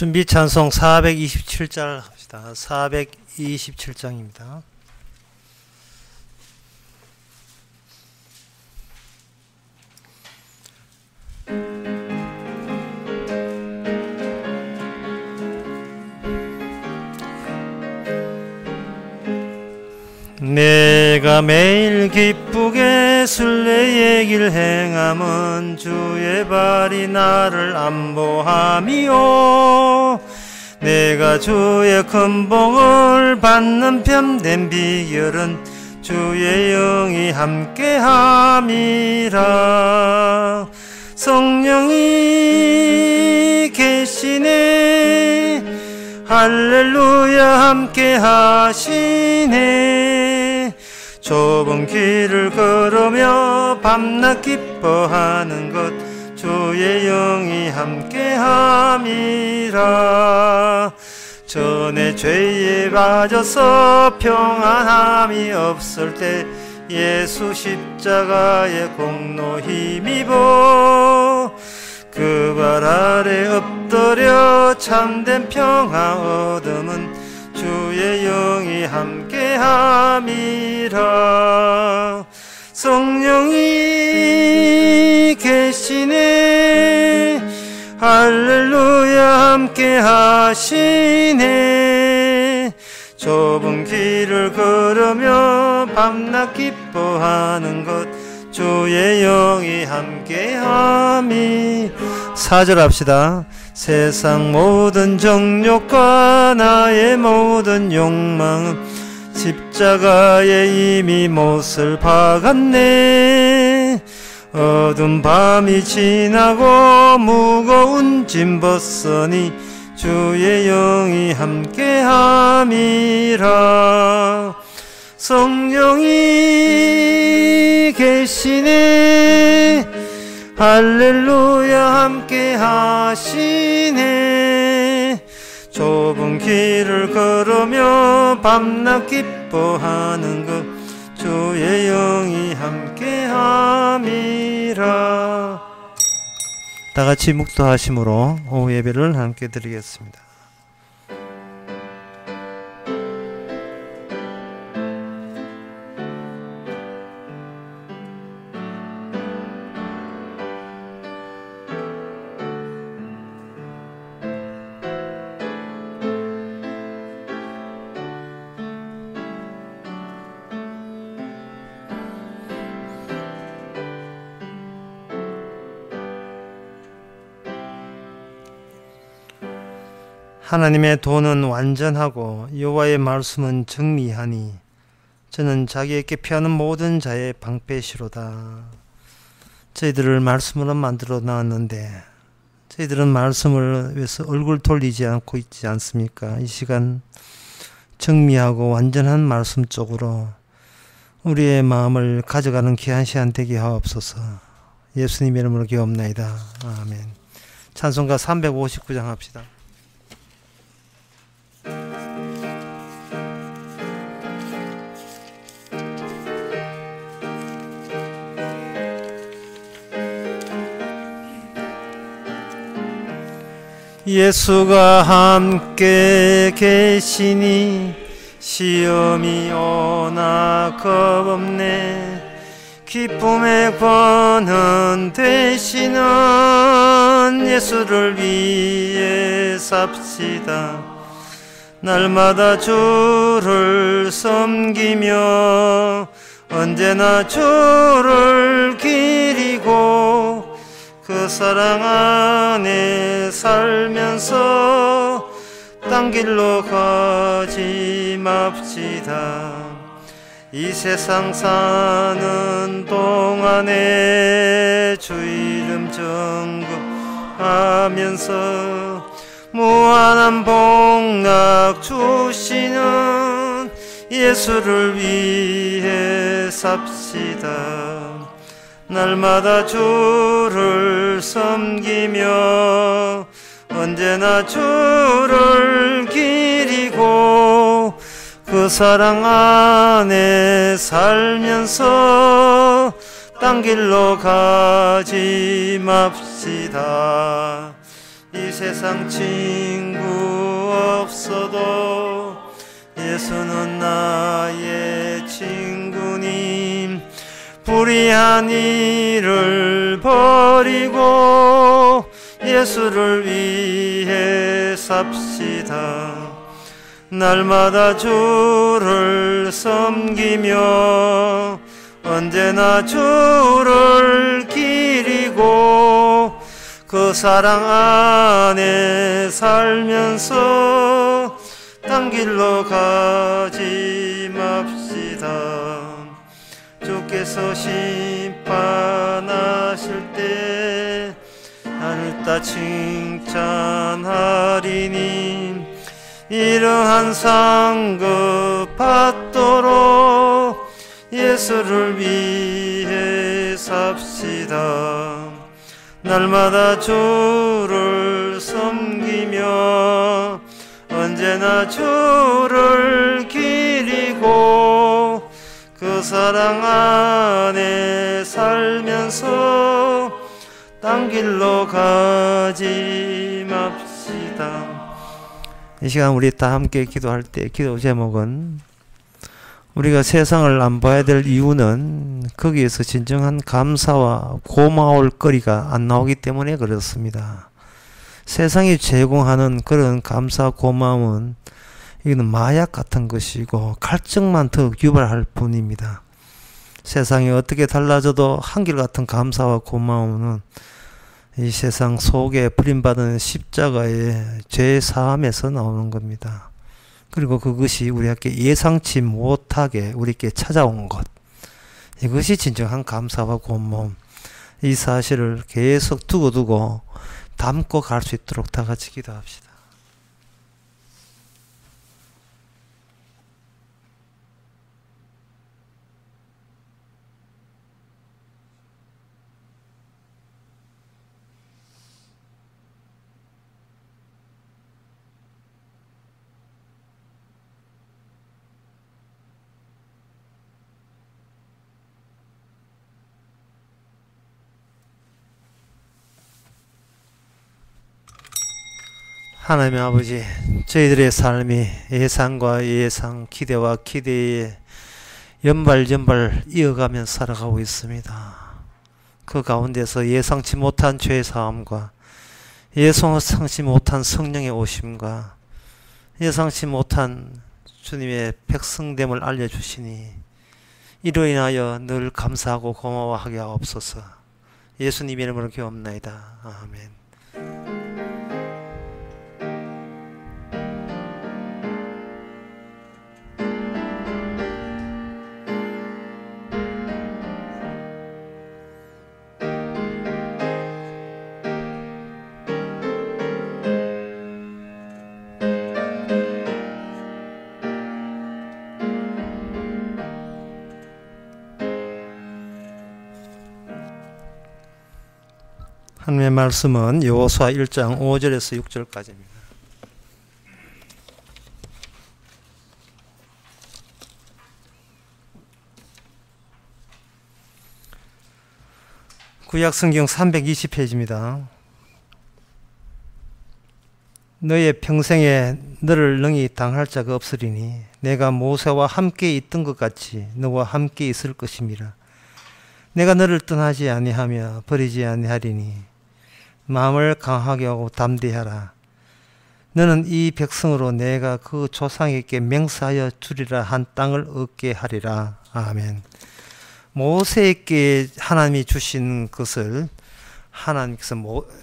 준비 찬송 427절 합시다. 427장입니다. 내가 매일 기쁘게 순례의 길 행함은 주의 발이 나를 안보함이요, 내가 주의 큰 복을 받는 참된 비결은 주의 영이 함께함이라. 성령이 계시네, 할렐루야 함께 하시네. 좁은 길을 걸으며 밤낮 기뻐하는 것 주의 영이 함께함이라. 전에 죄에 빠져서 평안함이 없을 때 예수 십자가의 공로 힘입어 그 발 아래 엎드려 참된 평화 얻음은 주의 영이 함께함이라. 성령이 계시네, 할렐루야 함께 하시네. 좁은 길을 걸으며 밤낮 기뻐하는 것 주의 영이 함께함이. 4절 합시다. 세상 모든 정욕과 나의 모든 욕망은 십자가에 이미 못을 박았네. 어두운 밤이 지나고 무거운 짐 벗으니 주의 영이 함께함이라. 성령이 계시네, 할렐루야 함께 하시네. 좁은 길을 걸으며 밤낮 기뻐하는 것 주의 영이 함께함이라. 다같이 묵도하심으로 오후 예배를 함께 드리겠습니다. 하나님의 도는 완전하고 여호와의 말씀은 정리하니 저는 자기에게 피하는 모든 자의 방패시로다. 저희들을 말씀으로 만들어 놨는데 저희들은 말씀을 위해서 얼굴 돌리지 않고 있지 않습니까? 이 시간 정리하고 완전한 말씀 쪽으로 우리의 마음을 가져가는 귀한 시간 되게 하옵소서. 예수님 이름으로 기도합나이다. 아멘. 찬송가 359장 합시다. 예수가 함께 계시니 시험이 오나 겁없네. 기쁨의 권한 되시는 예수를 위해 삽시다. 날마다 주를 섬기며 언제나 주를 기리고 그 사랑 안에 살면서 딴 길로 가지 맙시다. 이 세상 사는 동안에 주 이름 전거하면서 무한한 복락 주시는 예수를 위해 삽시다. 날마다 주를 섬기며 언제나 주를 기리고 그 사랑 안에 살면서 딴 길로 가지 맙시다. 이 세상 친구 없어도 예수는 나의 친구님. 불의한 일을 버리고 예수를 위해 삽시다. 날마다 주를 섬기며 언제나 주를 기리고 그 사랑 안에 살면서 딴 길로 가지 맙시다. 주께서 심판하실 때 나를 따 칭찬하리니 이러한 상급 받도록 예수를 위해 삽시다. 날마다 주를 섬기며 언제나 주를 기리고 그 사랑 안에 살면서 딴 길로 가지 맙시다. 이 시간 우리 다 함께 기도할 때 기도 제목은 우리가 세상을 안 봐야 될 이유는 거기에서 진정한 감사와 고마울 거리가 안 나오기 때문에 그렇습니다. 세상이 제공하는 그런 감사 고마움은 이거는 마약 같은 것이고 갈증만 더 유발할 뿐입니다. 세상이 어떻게 달라져도 한결같은 감사와 고마움은 이 세상 속에 버림받은 십자가의 죄 사함에서 나오는 겁니다. 그리고 그것이 우리에게 예상치 못하게 우리에게 찾아온 것, 이것이 진정한 감사와 고마움. 이 사실을 계속 두고 담고 갈 수 있도록 다 같이 기도합시다. 하나님의 아버지, 저희들의 삶이 예상과 예상, 기대와 기대에 연발 이어가며 살아가고 있습니다. 그 가운데서 예상치 못한 죄의 사함과 예상치 못한 성령의 오심과 예상치 못한 주님의 백성됨을 알려주시니 이로 인하여 늘 감사하고 고마워하게 하옵소서. 예수님 이름으로 기도합나이다. 아멘. 하나님의 말씀은 여호수아 1장 5절에서 6절까지입니다. 구약성경 320페이지입니다. 너의 평생에 너를 능히 당할 자가 없으리니 내가 모세와 함께 있던 것 같이 너와 함께 있을 것임이라. 내가 너를 떠나지 아니하며 버리지 아니하리니 마음을 강하게 하고 담대하라. 너는 이 백성으로 내가 그 조상에게 맹세하여 주리라 한 땅을 얻게 하리라. 아멘. 모세에게 하나님이 주신 것을 하나님께서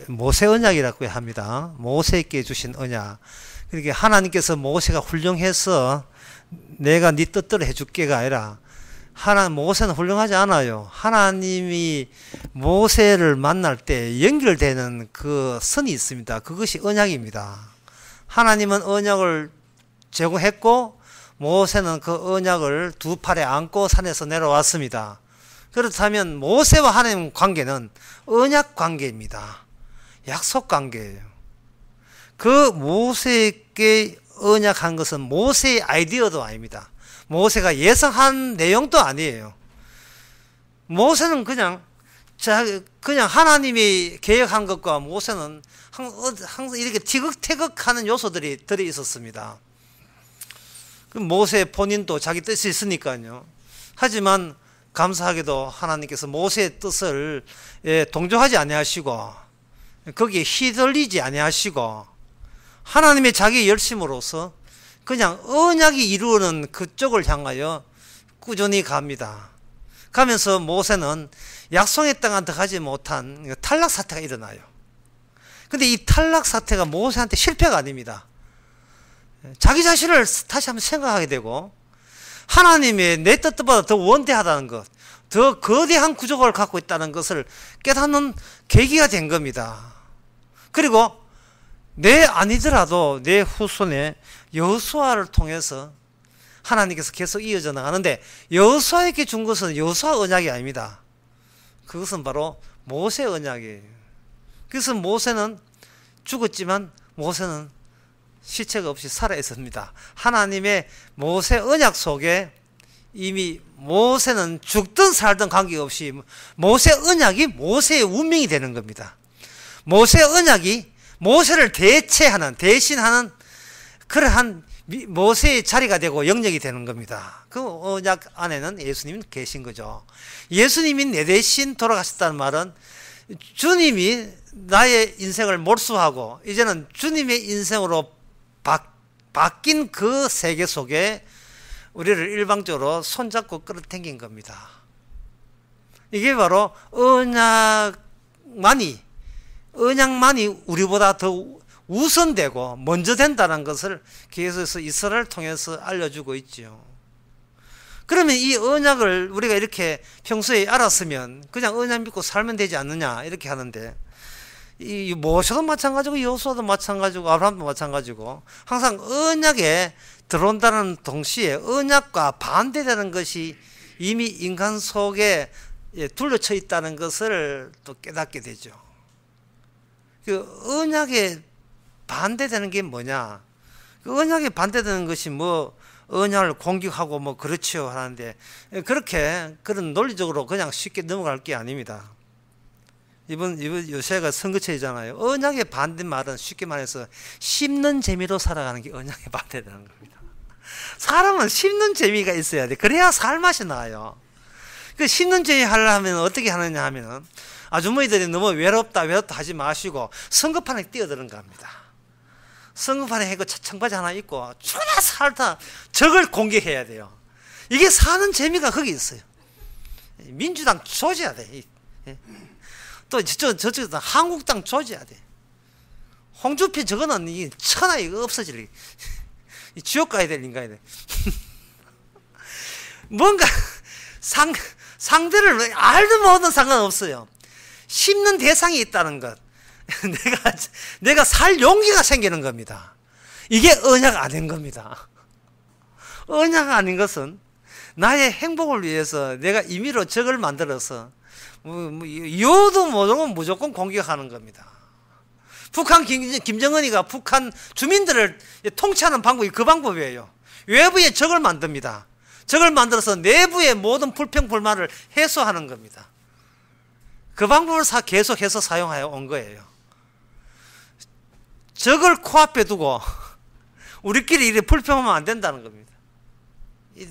모세 언약이라고 합니다. 모세에게 주신 언약. 그러니까 하나님께서 모세가 훌륭해서 내가 네 뜻대로 해줄게가 아니라 모세는 훌륭하지 않아요. 하나님이 모세를 만날 때 연결되는 그 선이 있습니다. 그것이 언약입니다. 하나님은 언약을 제공했고 모세는 그 언약을 두 팔에 안고 산에서 내려왔습니다. 그렇다면 모세와 하나님 관계는 언약 관계입니다. 약속 관계예요. 그 모세에게 언약한 것은 모세의 아이디어도 아닙니다. 모세가 예상한 내용도 아니에요. 모세는 그냥 자, 그냥 하나님이 계획한 것과 모세는 항상 이렇게 티격태격하는 요소들이 들어 있었습니다. 모세 본인도 자기 뜻이 있으니까요. 하지만 감사하게도 하나님께서 모세의 뜻을 동조하지 아니하시고 거기에 휘둘리지 아니하시고 하나님의 자기 열심으로서 그냥 언약이 이루는 그쪽을 향하여 꾸준히 갑니다. 가면서 모세는 약속의 땅에 들어가지 못한 탈락 사태가 일어나요. 근데 이 탈락 사태가 모세한테 실패가 아닙니다. 자기 자신을 다시 한번 생각하게 되고 하나님의 내 뜻보다 더 원대하다는 것, 더 거대한 구조를 갖고 있다는 것을 깨닫는 계기가 된 겁니다. 그리고 내 아니더라도 내 후손의 여호수아를 통해서 하나님께서 계속 이어져 나가는데 여호수아에게 준 것은 여호수아 언약이 아닙니다. 그것은 바로 모세 언약이에요. 그래서 모세는 죽었지만 모세는 시체가 없이 살아 있습니다. 하나님의 모세 언약 속에 이미 모세는 죽든 살든 관계없이 모세 언약이 모세의 운명이 되는 겁니다. 모세 언약이 모세를 대신하는 그러한 모세의 자리가 되고 영역이 되는 겁니다. 그 언약 안에는 예수님이 계신 거죠. 예수님이 내 대신 돌아가셨다는 말은 주님이 나의 인생을 몰수하고 이제는 주님의 인생으로 바뀐 그 세계 속에 우리를 일방적으로 손잡고 끌어당긴 겁니다. 이게 바로 언약만이 우리보다 더 우선되고 먼저 된다는 것을 계속해서 이스라엘을 통해서 알려주고 있죠. 그러면 이 언약을 우리가 이렇게 평소에 알았으면 그냥 언약 믿고 살면 되지 않느냐 이렇게 하는데 이 모세도 마찬가지고 여호수아도 마찬가지고 아브라함도 마찬가지고 항상 언약에 들어온다는 동시에 언약과 반대되는 것이 이미 인간 속에 둘러쳐 있다는 것을 또 깨닫게 되죠. 그 언약에 반대되는 게 뭐냐? 그 언약에 반대되는 것이 뭐 언약을 공격하고 뭐 그렇지요 하는데 그런 논리적으로 그냥 쉽게 넘어갈 게 아닙니다. 이번 요새가 선거철이잖아요. 언약의 반대말은 쉽게 말해서 씹는 재미로 살아가는 게 언약의 반대되는 겁니다. 사람은 씹는 재미가 있어야 돼. 그래야 살맛이 나요. 그 씹는 재미 하려면 어떻게 하느냐 하면은 아주머니들이 너무 외롭다 하지 마시고 선거판에 뛰어드는 겁니다. 선거판에 해고 청바지 하나 입고 쭉 살다 적을 공격해야 돼요. 이게 사는 재미가 거기 있어요. 민주당 조져야 돼. 또 저쪽에서 한국당 조져야 돼. 홍준표 저거는 이 천하에 없어질 지옥 가야 될 인간이 돼. 뭔가 상대를 알든 뭐든 상관없어요. 씹는 대상이 있다는 것. 내가 살 용기가 생기는 겁니다. 이게 언약 아닌 겁니다. 언약 아닌 것은 나의 행복을 위해서 내가 임의로 적을 만들어서 이유도 모르고 무조건 공격하는 겁니다. 북한 김정은이가 북한 주민들을 통치하는 방법이 그 방법이에요. 외부에 적을 만듭니다. 적을 만들어서 내부의 모든 불평 불만을 해소하는 겁니다. 그 방법을 계속해서 사용하여 온 거예요. 적을 코앞에 두고 우리끼리 이렇게 불평하면 안 된다는 겁니다.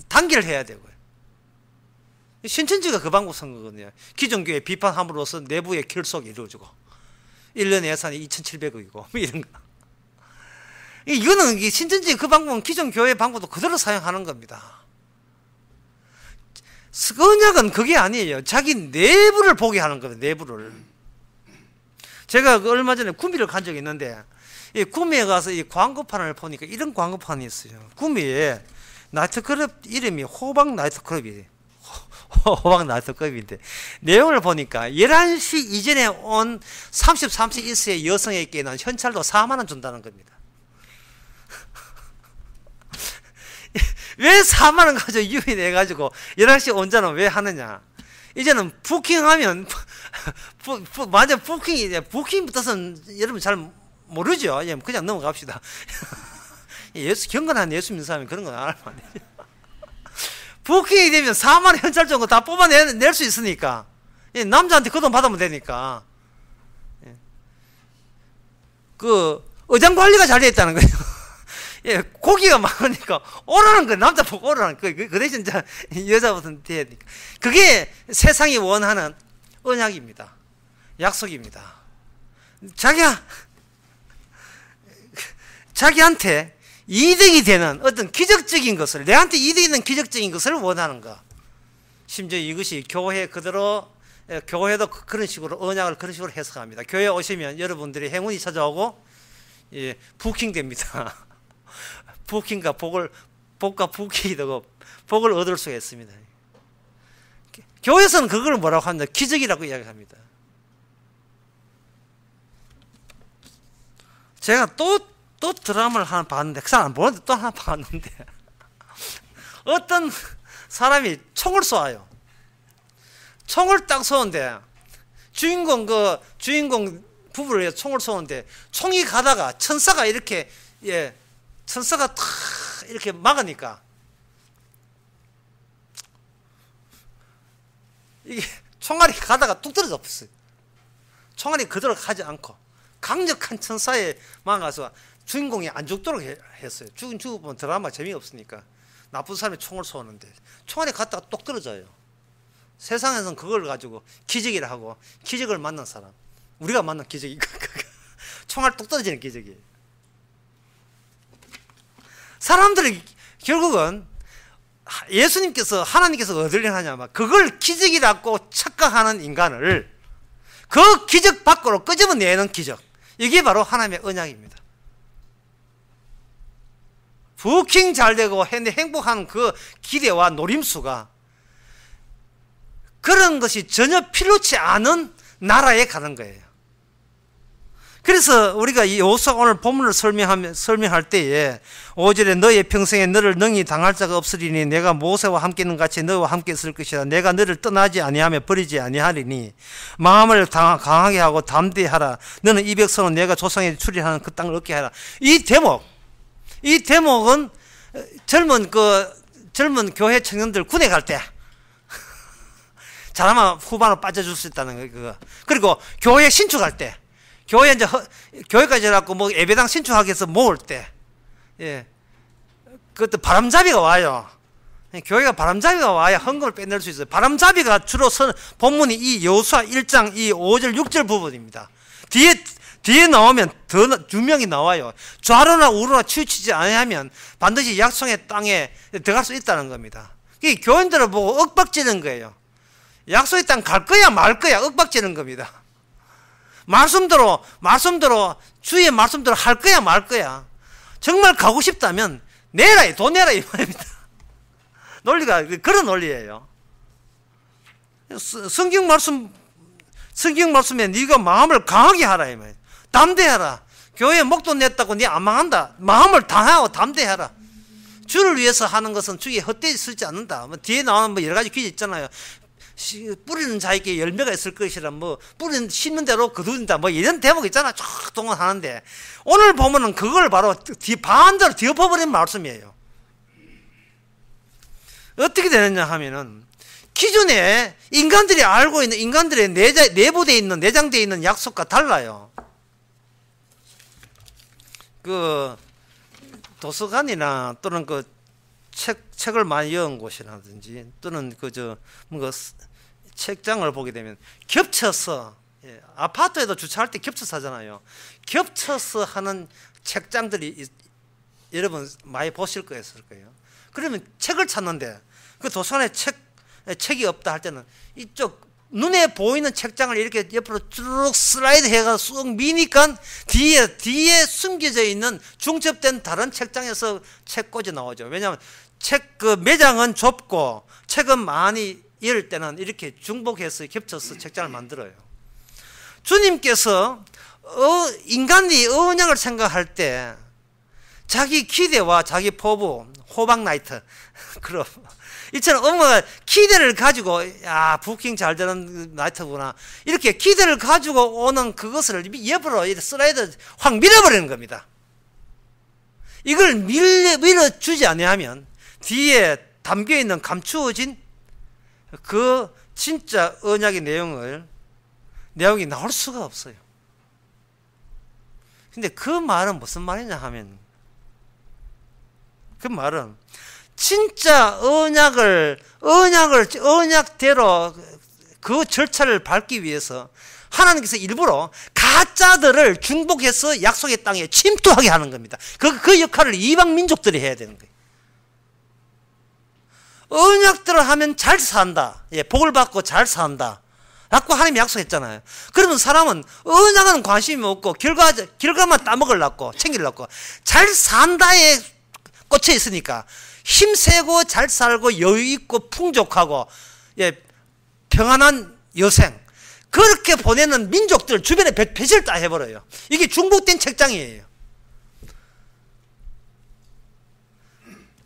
단결을 해야 되고요. 신천지가 그 방법 쓴 거거든요. 기존교회 비판함으로써 내부의 결속이 이루어지고 1년 예산이 2,700억이고 이런 거. 이거는 신천지 그 방법은 기존 교회 방법도 그대로 사용하는 겁니다. 언약은 그게 아니에요. 자기 내부를 보게 하는 겁니다. 내부를. 제가 얼마 전에 구미를 간 적이 있는데 이 구미에 가서 이 광고판을 보니까 이런 광고판이 있어요. 구미에 나이트클럽 이름이 호박 나이트클럽이에요. 호박 나이트클럽인데 내용을 보니까 11시 이전에 온 33세 이상의 여성에게는 현찰도 4만 원 준다는 겁니다. 왜 4만 원 가지고 유인해가지고 11시 온자는 왜 하느냐? 이제는 부킹하면 완전 부킹이 부킹 뜻은 여러분 잘 모르죠. 그냥 넘어갑시다. 경건한 예수 믿는 사람이 그런 건 알면 안 되죠. 부킹이 되면 4만 원 현찰 정도 다 뽑아낼 수 있으니까 남자한테 그 돈 받으면 되니까. 그 의장 관리가 잘 되어 있다는 거예요. 예, 고기가 많으니까 오라는 거예요. 남자 보고 오라는 거예요. 그 대신 여자부터는 돼야 되니까. 그게 세상이 원하는 언약입니다. 약속입니다. 자기한테 이득이 되는 어떤 기적적인 것을, 내한테 이득이 되는 기적적인 것을 원하는 거. 심지어 이것이 교회 그대로, 교회도 그런 식으로 언약을 그런 식으로 해석합니다. 교회 오시면 여러분들이 행운이 찾아오고, 예, 부킹 됩니다. 부킹과 복과 부킹이 되고 복을 얻을 수가 있습니다. 교회에서는 그걸 뭐라고 합니다? 기적이라고 이야기합니다. 제가 또 드라마를 하나 봤는데, 그 사람 안 보는데 또 하나 봤는데, 어떤 사람이 총을 쏘아요. 총을 딱 쏘는데, 주인공 부부를 위해서 총을 쏘는데, 총이 가다가 천사가 이렇게, 예, 천사가 탁 이렇게 막으니까, 이게 총알이 가다가 뚝 떨어져 버렸어요. 총알이 그대로 가지 않고, 강력한 천사에 막아서 주인공이 안 죽도록 했어요. 죽으면 드라마 재미없으니까. 나쁜 사람이 총을 쏘는데 총알이 갔다가 똑 떨어져요. 세상에서는 그걸 가지고 기적이라 하고, 기적을 만난 사람, 우리가 만난 기적이 총알 똑 떨어지는 기적이에요. 사람들이 결국은 예수님께서, 하나님께서 어디를 하냐면, 그걸 기적이라고 착각하는 인간을 그 기적 밖으로 끄집어내는 기적, 이게 바로 하나님의 언약입니다. 부킹 잘 되고 행복한 그 기대와 노림수가, 그런 것이 전혀 필요치 않은 나라에 가는 거예요. 그래서 우리가 이 여호수아 오늘 본문을 설명할 때에 5절에 너의 평생에 너를 능히 당할 자가 없으리니 내가 모세와 함께 있는 같이 너와 함께 있을 것이라. 내가 너를 떠나지 아니하며 버리지 아니하리니 마음을 강하게 하고 담대하라. 너는 이 백성은 내가 조상에 출입하는 그 땅을 얻게 하라. 이 대목은 젊은 교회 청년들 군에 갈 때 잘하면 후반으로 빠져줄 수 있다는 거예요. 그거. 그리고 교회 신축할 때, 교회 교회까지 해갖고 뭐 예배당 신축하기 위해서 모을 때, 예, 그것도 바람잡이가 와요. 교회가 바람잡이가 와야 헌금을 빼낼 수 있어요. 바람잡이가 주로 본문이 이 여호수아 1장 이 5절 6절 부분입니다. 뒤에 나오면 더 유명히 나와요. 좌로나 우로나 치우치지 아니하면 반드시 약속의 땅에 들어갈 수 있다는 겁니다. 이 교인들을 보고 윽박지는 거예요. 약속의 땅 갈 거야 말 거야, 윽박지는 겁니다. 말씀대로 주의 말씀대로 할 거야 말 거야. 정말 가고 싶다면 내라, 돈 내라 이 말입니다. 논리가 그런 논리예요. 성경 말씀에 네가 마음을 강하게 하라 이 말이에요. 담대하라. 교회에 목돈 냈다고 네 안 망한다. 마음을 다하고 담대하라. 주를 위해서 하는 것은 주의 헛되이 쓰지 않는다. 뭐 뒤에 나오는 뭐 여러 가지 귀지 있잖아요. 뿌리는 자에게 열매가 있을 것이라, 뭐 심는 대로 거둔다, 뭐 이런 대목 있잖아. 쭉 동원하는데 오늘 보면은 그걸 바로 반대로 뒤엎어버린 말씀이에요. 어떻게 되느냐 하면은, 기존에 인간들이 알고 있는, 인간들의 내부되어 있는, 내장되어 있는 약속과 달라요. 그 도서관이나 또는 그 책을 많이 여은 곳이라든지 또는 뭔가 책장을 보게 되면 겹쳐서, 예, 아파트에도 주차할 때 겹쳐서 하잖아요. 겹쳐서 하는 책장들이 여러분 많이 보실 거예요. 그러면 책을 찾는데 그 도서관에 책이 없다 할 때는 이쪽 눈에 보이는 책장을 이렇게 옆으로 쭉 슬라이드 해가 쑥 미니까 뒤에 숨겨져 있는 중첩된 다른 책장에서 책 꽂아 나오죠. 왜냐하면 그 매장은 좁고 책은 많이 이럴 때는 이렇게 중복해서 겹쳐서 책장을 만들어요. 주님께서 인간이 언약을 생각할 때 자기 기대와 자기 포부, 호박 나이트 그럼 이처럼 엄마가 기대를 가지고, 야, 부킹 잘 되는 나이트구나, 이렇게 기대를 가지고 오는 그것을 옆으로 슬라이드 확 밀어버리는 겁니다. 이걸 밀어주지 아니하면 뒤에 담겨있는 감추어진 그 진짜 언약의 내용이 나올 수가 없어요. 근데 그 말은 무슨 말이냐 하면, 그 말은 진짜 언약대로 그 절차를 밟기 위해서 하나님께서 일부러 가짜들을 중복해서 약속의 땅에 침투하게 하는 겁니다. 그 역할을 이방 민족들이 해야 되는 거예요. 언약대로 하면 잘 산다. 예, 복을 받고 잘 산다. 라고 하나님이 약속했잖아요. 그러면 사람은 언약은 관심이 없고 결과만 따먹으려고 챙기려고 잘 산다에 꽂혀 있으니까 힘세고 잘 살고 여유 있고 풍족하고, 예, 평안한 여생, 그렇게 보내는 민족들 주변에 배치를 다 해버려요. 이게 중복된 책장이에요.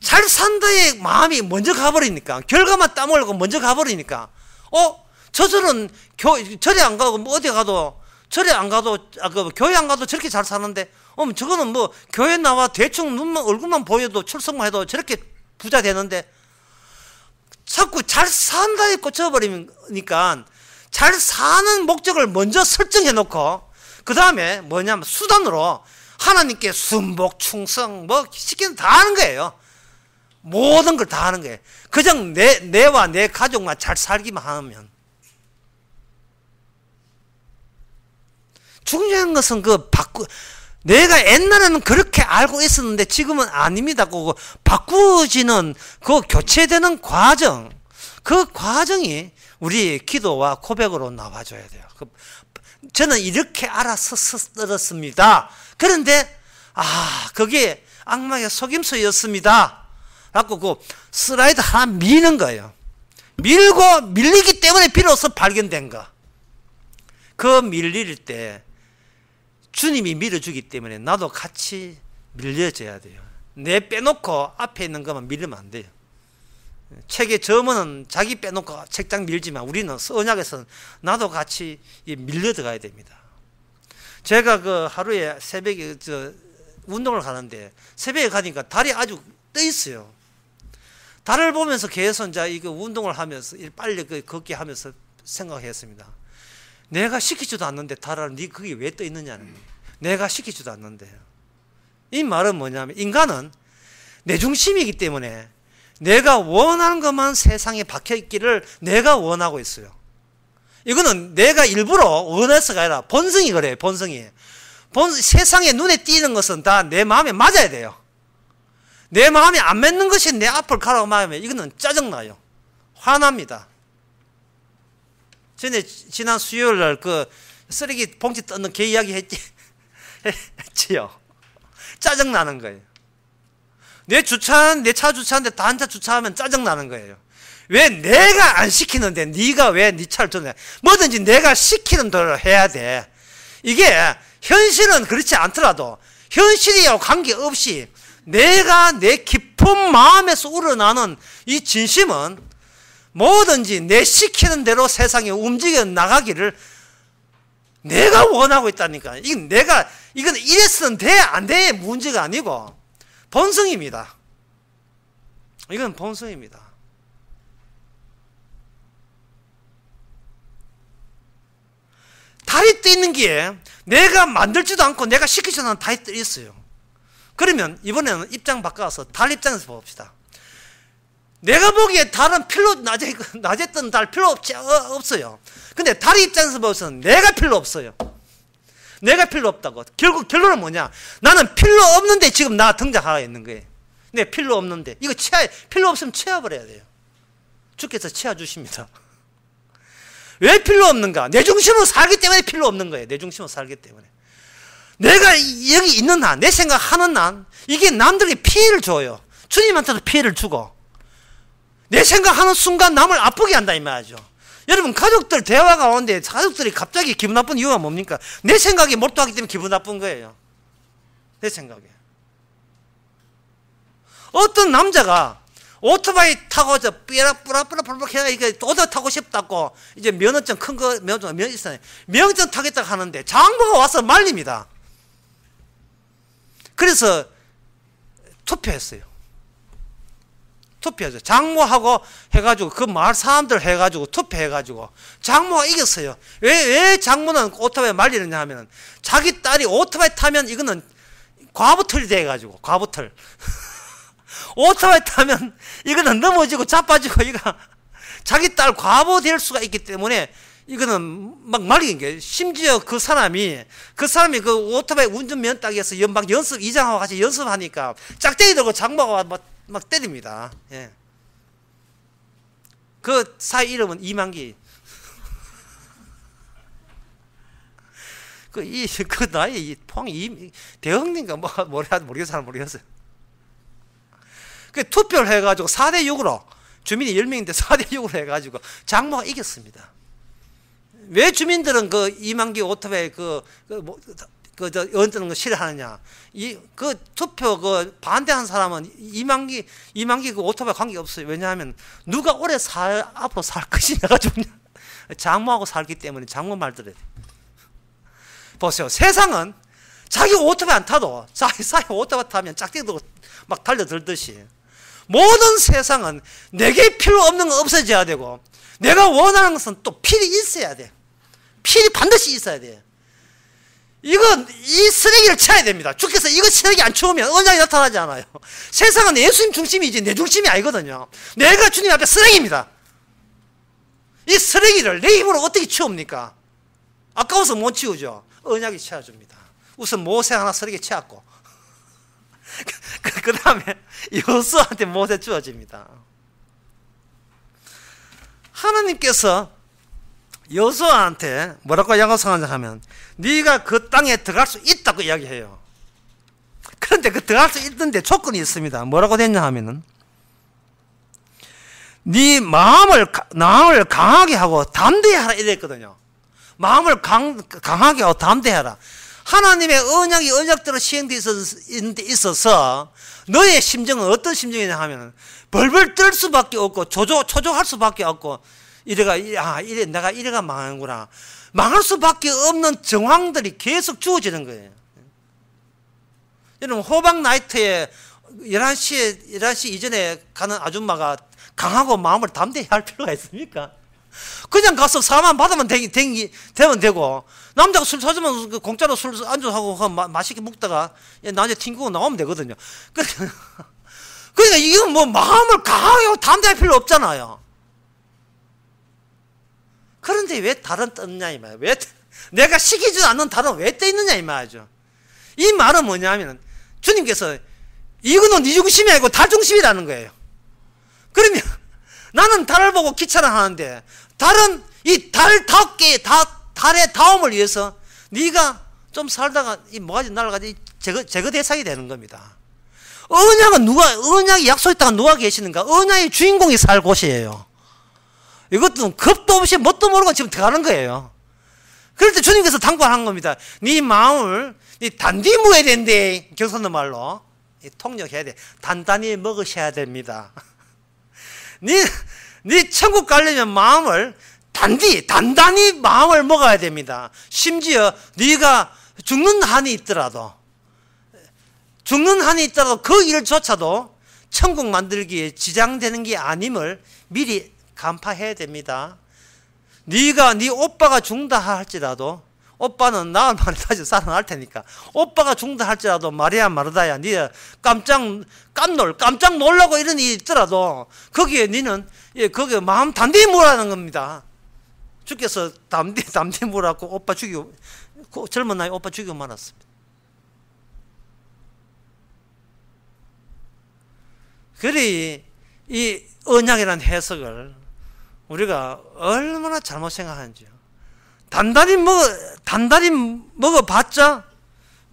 잘 산다의 마음이 먼저 가버리니까, 결과만 따먹으려고 먼저 가버리니까, 저절은 절에 안 가고 뭐 어디 가도, 절에 안 가도, 교회 안 가도 저렇게 잘 사는데, 저거는 뭐 교회 나와 대충 얼굴만 보여도 출석만 해도 저렇게 부자 되는데, 자꾸 잘 산다에 꽂혀버리니까 잘 사는 목적을 먼저 설정해 놓고, 그 다음에 뭐냐면 수단으로 하나님께 순복 충성 뭐 시키는 다 하는 거예요. 모든 걸 다 하는 거예요. 그냥 내와 내 가족만 잘 살기만 하면. 중요한 것은 내가 옛날에는 그렇게 알고 있었는데 지금은 아닙니다. 바꾸어지는 그 교체되는 과정, 그 과정이 우리 기도와 고백으로 나와줘야 돼요. 저는 이렇게 알았었습니다. 그런데 그게 악마의 속임수였습니다. 라고 슬라이드 하나 미는 거예요. 밀리기 때문에 비로소 발견된 거. 그 밀릴 때 주님이 밀어주기 때문에 나도 같이 밀려져야 돼요. 내 빼놓고 앞에 있는 것만 밀리면 안 돼요. 책의 저문은 자기 빼놓고 책장 밀지만 우리는 언약에서는 나도 같이 밀려 들어가야 됩니다. 제가 하루에 새벽에 운동을 가는데 새벽에 가니까 달이 아주 떠 있어요. 달을 보면서 계속 이제 이거 운동을 하면서 빨리 걷기 하면서 생각했습니다. 내가 시키지도 않는데 달아, 네 그게 왜 떠 있느냐는 거예요. 내가 시키지도 않는데. 이 말은 뭐냐면 인간은 내 중심이기 때문에 내가 원하는 것만 세상에 박혀 있기를 내가 원하고 있어요. 이거는 내가 일부러 원해서가 아니라 본성이 그래요. 본성이. 세상에 눈에 띄는 것은 다 내 마음에 맞아야 돼요. 내 마음에 안 맞는 것이 내 앞을 가라고 말하면 이거는 짜증나요. 화납니다. 전에 지난 수요일 날 쓰레기 봉지 뜯는 개 이야기 했지요. 짜증나는 거예요. 내 차 주차하는데 다 한 차 주차하면 짜증나는 거예요. 왜 내가 안 시키는데 네가 왜 네 차를 줬냐. 뭐든지 내가 시키는 대로 해야 돼. 이게 현실은 그렇지 않더라도 현실이와 관계없이 내가 내 깊은 마음에서 우러나는 이 진심은 뭐든지 내 시키는 대로 세상에 움직여 나가기를 내가 원하고 있다니까. 이건 이랬으면 돼, 안 돼의 문제가 아니고 본성입니다. 이건 본성입니다. 달이 떠 있는 게 내가 만들지도 않고 내가 시키지도 않은 달이 떠 있어요. 그러면 이번에는 입장 바꿔서 달 입장에서 봅시다. 내가 보기에 달은 필요, 낮에 뜬 달 필요 없어요. 근데 달 입장에서 보면 내가 필요 없어요. 내가 필요 없다고. 결국 결론은 뭐냐? 나는 필요 없는데 지금 나 등장하고 있는 거예요. 내 필요 없는데. 이거 필요 없으면 채워버려야 돼요. 주께서 채워주십니다. 왜 필요 없는가? 내 중심으로 살기 때문에 필요 없는 거예요. 내 중심으로 살기 때문에. 내가 여기 있는 한, 내 생각하는 한, 이게 남들에게 피해를 줘요. 주님한테도 피해를 주고. 내 생각하는 순간 남을 아프게 한다 이 말이죠. 여러분 가족들 대화가 오는데 가족들이 갑자기 기분 나쁜 이유가 뭡니까? 내 생각에 몰두하기 때문에 기분 나쁜 거예요. 내 생각에. 어떤 남자가 오토바이 타고 뿌락뿌락 해가 이게 오토바이 타고 싶다고 이제 면허증 큰 거 면허증 타겠다고 하는데 장부가 와서 말립니다. 그래서 투표했어요. 투표해서 장모하고 해가지고 그 마을 사람들 해가지고 투표해가지고 장모가 이겼어요. 왜 장모는 오토바이 말리느냐 하면 자기 딸이 오토바이 타면 이거는 과부틀이 돼가지고 과부틀 오토바이 타면 이거는 넘어지고 자빠지고 이거 자기 딸 과부 될 수가 있기 때문에 이거는 막 말리는 게 심지어 그 사람이 그 오토바이 운전면 따기에서 막 연습 이장하고 같이 연습하니까 짝대기 들고 장모가 막 때립니다. 예. 그 사위 이름은 이만기. 그 나이 대흥인가 뭐라 모르겠어요. 그 투표를 해가지고 4대6으로 주민이 10명인데 4대6으로 해가지고 장모가 이겼습니다. 왜 주민들은 그 이만기 오토바이 얹는 거 싫어하느냐? 그 투표 반대한 사람은 이만기 그 오토바이 관계 없어요. 왜냐하면 누가 오래 앞으로 살 것이냐 가지고 장모하고 살기 때문에 장모 말 들어야 돼. 보세요. 세상은 자기 오토바이 안 타도 자기 오토바이 타면 짝대기 들고 막 달려들듯이 모든 세상은 내게 필요 없는 건 없어져야 되고 내가 원하는 것은 또 필이 있어야 돼. 필이 반드시 있어야 돼. 이 쓰레기를 치워야 됩니다. 주께서 이거 쓰레기 안 치우면 언약이 나타나지 않아요. 세상은 예수님 중심이지 내 중심이 아니거든요. 내가 주님 앞에 쓰레기입니다. 이 쓰레기를 내 힘으로 어떻게 치웁니까? 아까워서 못 치우죠. 언약이 치워줍니다. 우선 모세 하나 쓰레기 치웠고 그 다음에 여호수아한테 모세 주어집니다. 하나님께서 여호수아한테 뭐라고 약속하냐 하면 네가 그 땅에 들어갈 수 있다고 이야기해요. 그런데 그 들어갈 수 있는데 조건이 있습니다. 뭐라고 됐냐 하면은 네 마음을 강하게 하고 담대하라 이랬거든요. 마음을 강하게 하고 담대하라. 하나님의 언약대로 시행되어 있어서 너의 심정은 어떤 심정이냐 하면 벌벌 떨 수밖에 없고 초조할 수밖에 없고 내가 이래가 망하는구나. 망할 수밖에 없는 정황들이 계속 주어지는 거예요. 여러분 호박 나이트에 11시 이전에 가는 아줌마가 강하고 마음을 담대히 할 필요가 있습니까? 그냥 가서 사만 받으면 되면 되고 남자가 술 사주면 공짜로 술 안주하고 맛있게 먹다가 나중에 튕기고 나오면 되거든요. 그러니까 이건 뭐 마음을 강하게 담대할 필요 없잖아요. 그런데 왜 달은 떴냐 이 말이에요. 왜 내가 시키지 않는 달은 왜 떠 있느냐 이 말이죠. 이 말은 뭐냐면 주님께서 이거는 네 중심이 아니고 달 중심이라는 거예요. 그러면 나는 달을 보고 귀찮아하는데 달은 이 달의 다움을 위해서 네가 좀 살다가 이 뭐가지 날아가지 제거 대상이 되는 겁니다. 언약이 약속했다가 누가 계시는가? 언약의 주인공이 살 곳이에요. 이것도 겁도 없이 뭣도 모르고 지금 들어가는 거예요. 그럴 때 주님께서 당부한 겁니다. 네 마음을 단디 먹어야 된대. 경상도 말로 통역해야 돼. 단단히 먹으셔야 됩니다. 네 천국 가려면 마음을 단단히 마음을 먹어야 됩니다. 심지어 네가 죽는 한이 있더라도 그 일조차도 천국 만들기에 지장되는 게 아님을 미리 간파해야 됩니다. 네 오빠가 죽는다 할지라도 오빠는 나흘 만에 다시 살아날 테니까 오빠가 죽는다 할지라도 말이야 마르다야 네 깜짝 놀라고 이런 일이 있더라도 거기에 너는 거기에 마음 단단히 뭐라는 겁니다. 주께서 담대히 뭐라고 오빠 죽이고 젊은 나이 오빠 죽이고 말았습니다. 그래 이 언약이라는 해석을 우리가 얼마나 잘못 생각하는지요. 단단히 먹어봤자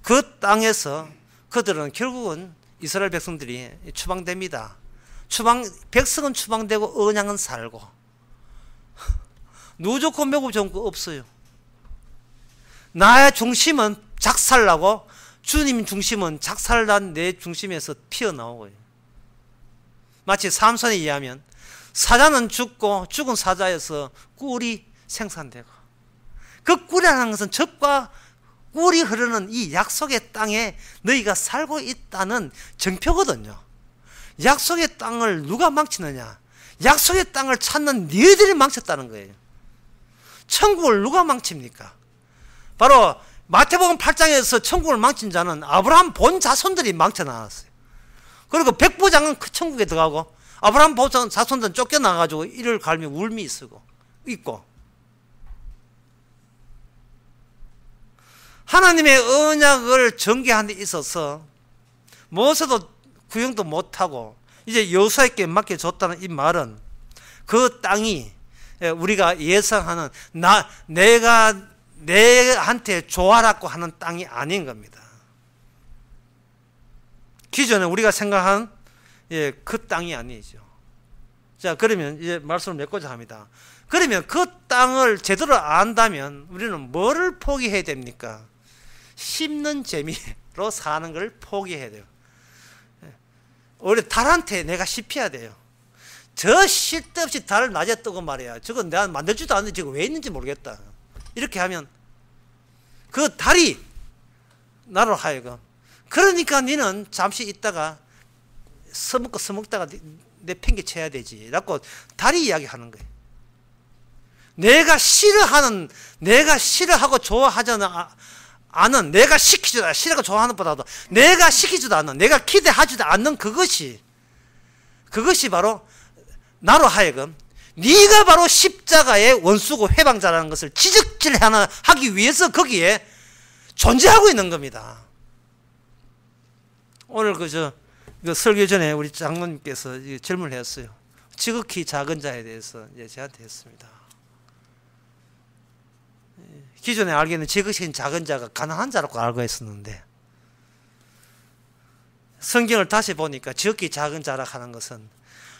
그 땅에서 그들은 결국은 이스라엘 백성들이 추방됩니다. 백성은 추방되고 언약은 살고 누 좋고 매고 좋은 거 없어요. 나의 중심은 작살나고 주님 중심은 작살난 내 중심에서 피어나오고요. 마치 삼손에 의하면 사자는 죽고 죽은 사자에서 꿀이 생산되고 그 꿀이라는 것은 젖과 꿀이 흐르는 이 약속의 땅에 너희가 살고 있다는 정표거든요. 약속의 땅을 누가 망치느냐? 약속의 땅을 찾는 너희들이 망쳤다는 거예요. 천국을 누가 망칩니까? 바로 마태복음 8장에서 천국을 망친 자는 아브라함 본 자손들이 망쳐나갔어요. 그리고 백부장은 그 천국에 들어가고 아브라함 본 자손들은 쫓겨나가지고 이를 갈며 울미 있고 하나님의 언약을 전개하는 데 있어서 모세도 구경도 못하고 이제 여호수아에게 맡겨줬다는 이 말은 그 땅이 우리가 예상하는 내가 내한테 좋아라고 하는 땅이 아닌 겁니다. 기존에 우리가 생각한 그 땅이 아니죠. 자, 그러면 이제 말씀을 맺고자 합니다. 그러면 그 땅을 제대로 안다면 우리는 뭐를 포기해야 됩니까? 씹는 재미로 사는 걸 포기해야 돼요. 원래 달한테 내가 씹혀야 돼요. 저 쓸데없이 달을 낮에 뜨고 말이야. 저건 내가 만들지도 않는데 지금 왜 있는지 모르겠다. 이렇게 하면 그 달이 나로 하여금 그러니까 너는 잠시 있다가 서먹다가 내 팽개 쳐야 되지 라고 달이 이야기하는 거예요. 내가 싫어하고 좋아하지 않은, 내가 시키지도 않는, 싫어하고 좋아하는 것보다도 내가 시키지도 않는, 내가 기대하지도 않는 그것이 바로 나로 하여금 네가 바로 십자가의 원수고 회방자라는 것을 지적질하기 위해서 거기에 존재하고 있는 겁니다. 오늘 그 설교 전에 우리 장로님께서 질문을 했어요. 지극히 작은 자에 대해서 저한테 했습니다. 기존에 알기는 지극히 작은 자가 가난한 자라고 알고 있었는데 성경을 다시 보니까 지극히 작은 자라 하는 것은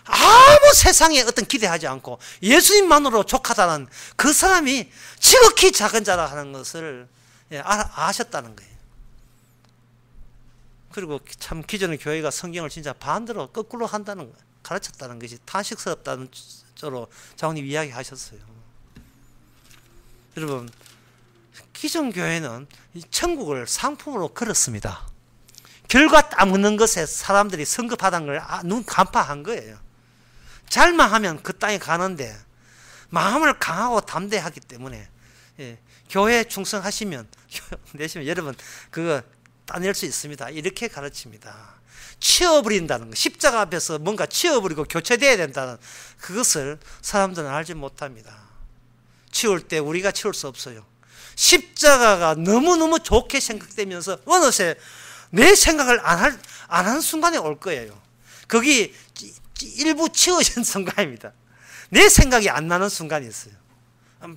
아무 세상에 어떤 기대하지 않고 예수님만으로 족하다는 그 사람이 지극히 작은 자라 하는 것을 아셨다는 거예요. 그리고 참 기존의 교회가 성경을 진짜 반대로 거꾸로 한다는 가르쳤다는 것이 탄식스럽다는 쪽으로 장로님 이야기하셨어요. 여러분, 기존 교회는 천국을 상품으로 걸었습니다. 결과 따먹는 것에 사람들이 성급하다는 걸 눈 간파한 거예요. 잘만 하면 그 땅에 가는데 마음을 강하고 담대하기 때문에 교회에 충성하시면 내시면 여러분 그거 따낼 수 있습니다. 이렇게 가르칩니다. 치워버린다는 거, 십자가 앞에서 뭔가 치워버리고 교체되어야 된다는 그것을 사람들은 알지 못합니다. 치울 때 우리가 치울 수 없어요. 십자가가 너무너무 좋게 생각되면서 어느새 내 생각을 안 하는 순간에 올 거예요. 거기 일부 치워진 순간입니다. 내 생각이 안 나는 순간이 있어요.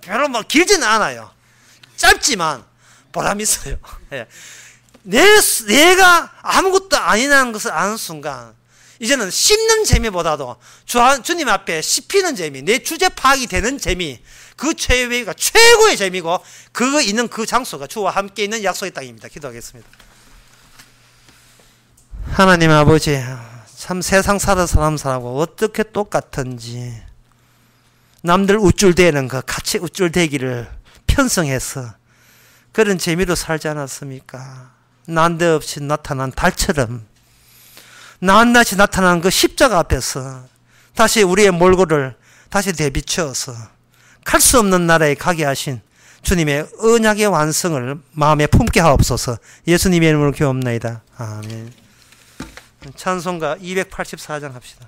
별로 뭐 길지는 않아요. 짧지만 보람 있어요. 내가 아무것도 아니라는 것을 아는 순간 이제는 씹는 재미보다도 주님 앞에 씹히는 재미, 내 주제 파악이 되는 재미, 그 최고가 최고의 재미고 그거 있는 그 장소가 주와 함께 있는 약속의 땅입니다. 기도하겠습니다. 하나님 아버지, 참 세상 사는 사람하고 어떻게 똑같은지 남들 우쭐대는 그 같이 우쭐대기를 편성해서 그런 재미로 살지 않았습니까? 난데없이 나타난 달처럼 낱낱이 나타난 그 십자가 앞에서 다시 우리의 몰골을 다시 되비추어서 갈 수 없는 나라에 가게 하신 주님의 언약의 완성을 마음에 품게 하옵소서. 예수님의 이름으로 기도합나이다. 아멘. 찬송가 284장 합시다.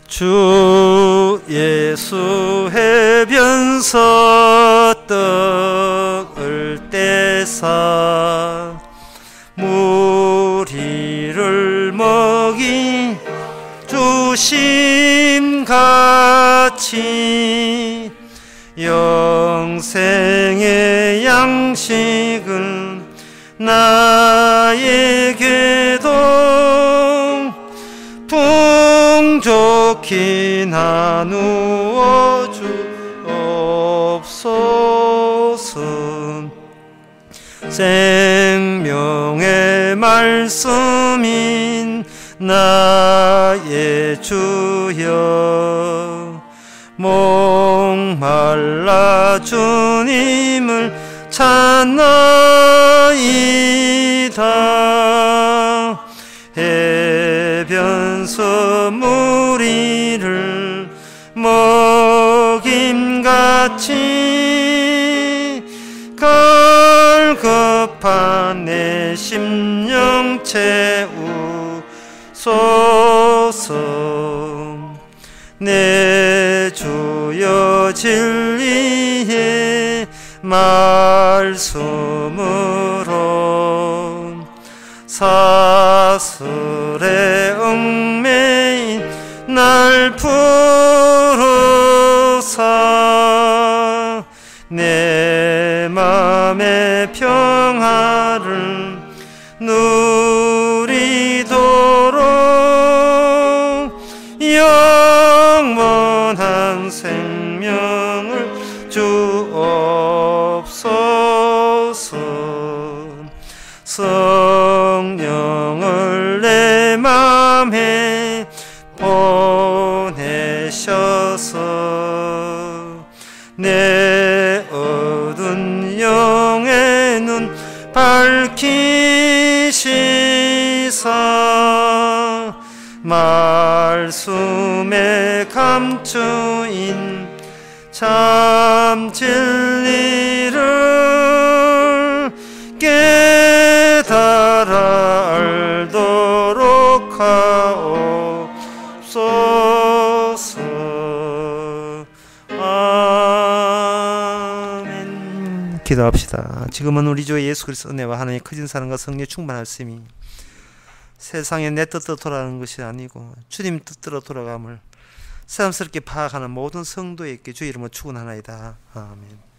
주 예수 해변서 떡을 떼사 무리를 먹이 주심같이 영생의 양식을 나에게도 풍족히 나누어 주옵소서. 생명의 말씀인 나의 주여. 목말라 주님을 찾나이다. 해변서 무리를 먹임같이 갈급한 내 심령 채우소서. 내 주여 진리의 말씀으로 사슬에 얽매인 날 풀어사 내 맘의 평화를 누리도록 영원한 생명을 주옵소서. 성령을 내 맘에 보내셔서 내 어두운 영의 눈 밝히시사 말씀에 감추인 참 진리를 깨달아 알도록 하옵소서. 아멘. 기도합시다. 지금은 우리 주 예수 그리스도 은혜와 하나님의 크신 사랑과 성령의 충만하심이 세상에 내 뜻대로 돌아가는 것이 아니고 주님 뜻대로 돌아감을 새삼스럽게 파악하는 모든 성도에게 주의 이름으로 축원하나이다. 아멘.